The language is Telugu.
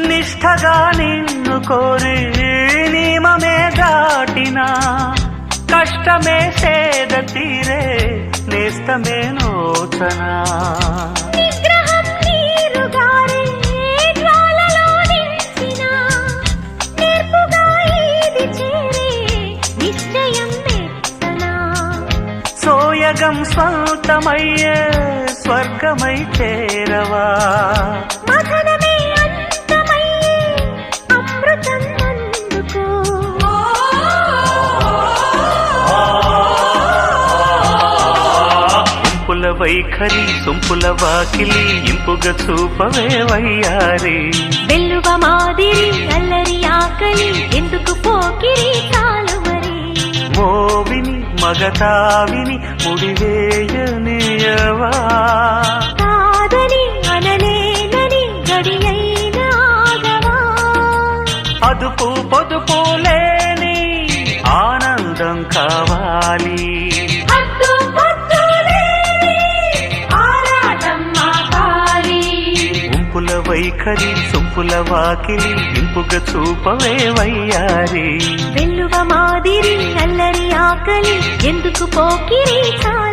నిష్ఠగా నిన్ను కోరి నియమమే దాటినా కష్టమే సేద తీరే నేస్తమే నోచనా సోయగం స్వంతమయ్యే స్వర్గమై చేరవా ఇంపుల వైఖరి సొంపుల వాకిలి ఇంపుగా చూపవే వయ్యారి వెల్లువ మాదిరి అల్లరి ఆకలి ఎందుకు పోకిరి చాలు మరి మోవిని మగతావిని ముడివేయనియవా కాదని అనలేనని గడియైనాగవా అదుపు పొదుపు లేని ఆనందం కావాలి ఉంపుల వైఖరి సొంపుల వాకిలి ఇంపుగా చూపవే వయ్యారి వెల్లువ మాదిరి అల్లరి ఆకలి ఎందుకు పోకిరి చాలు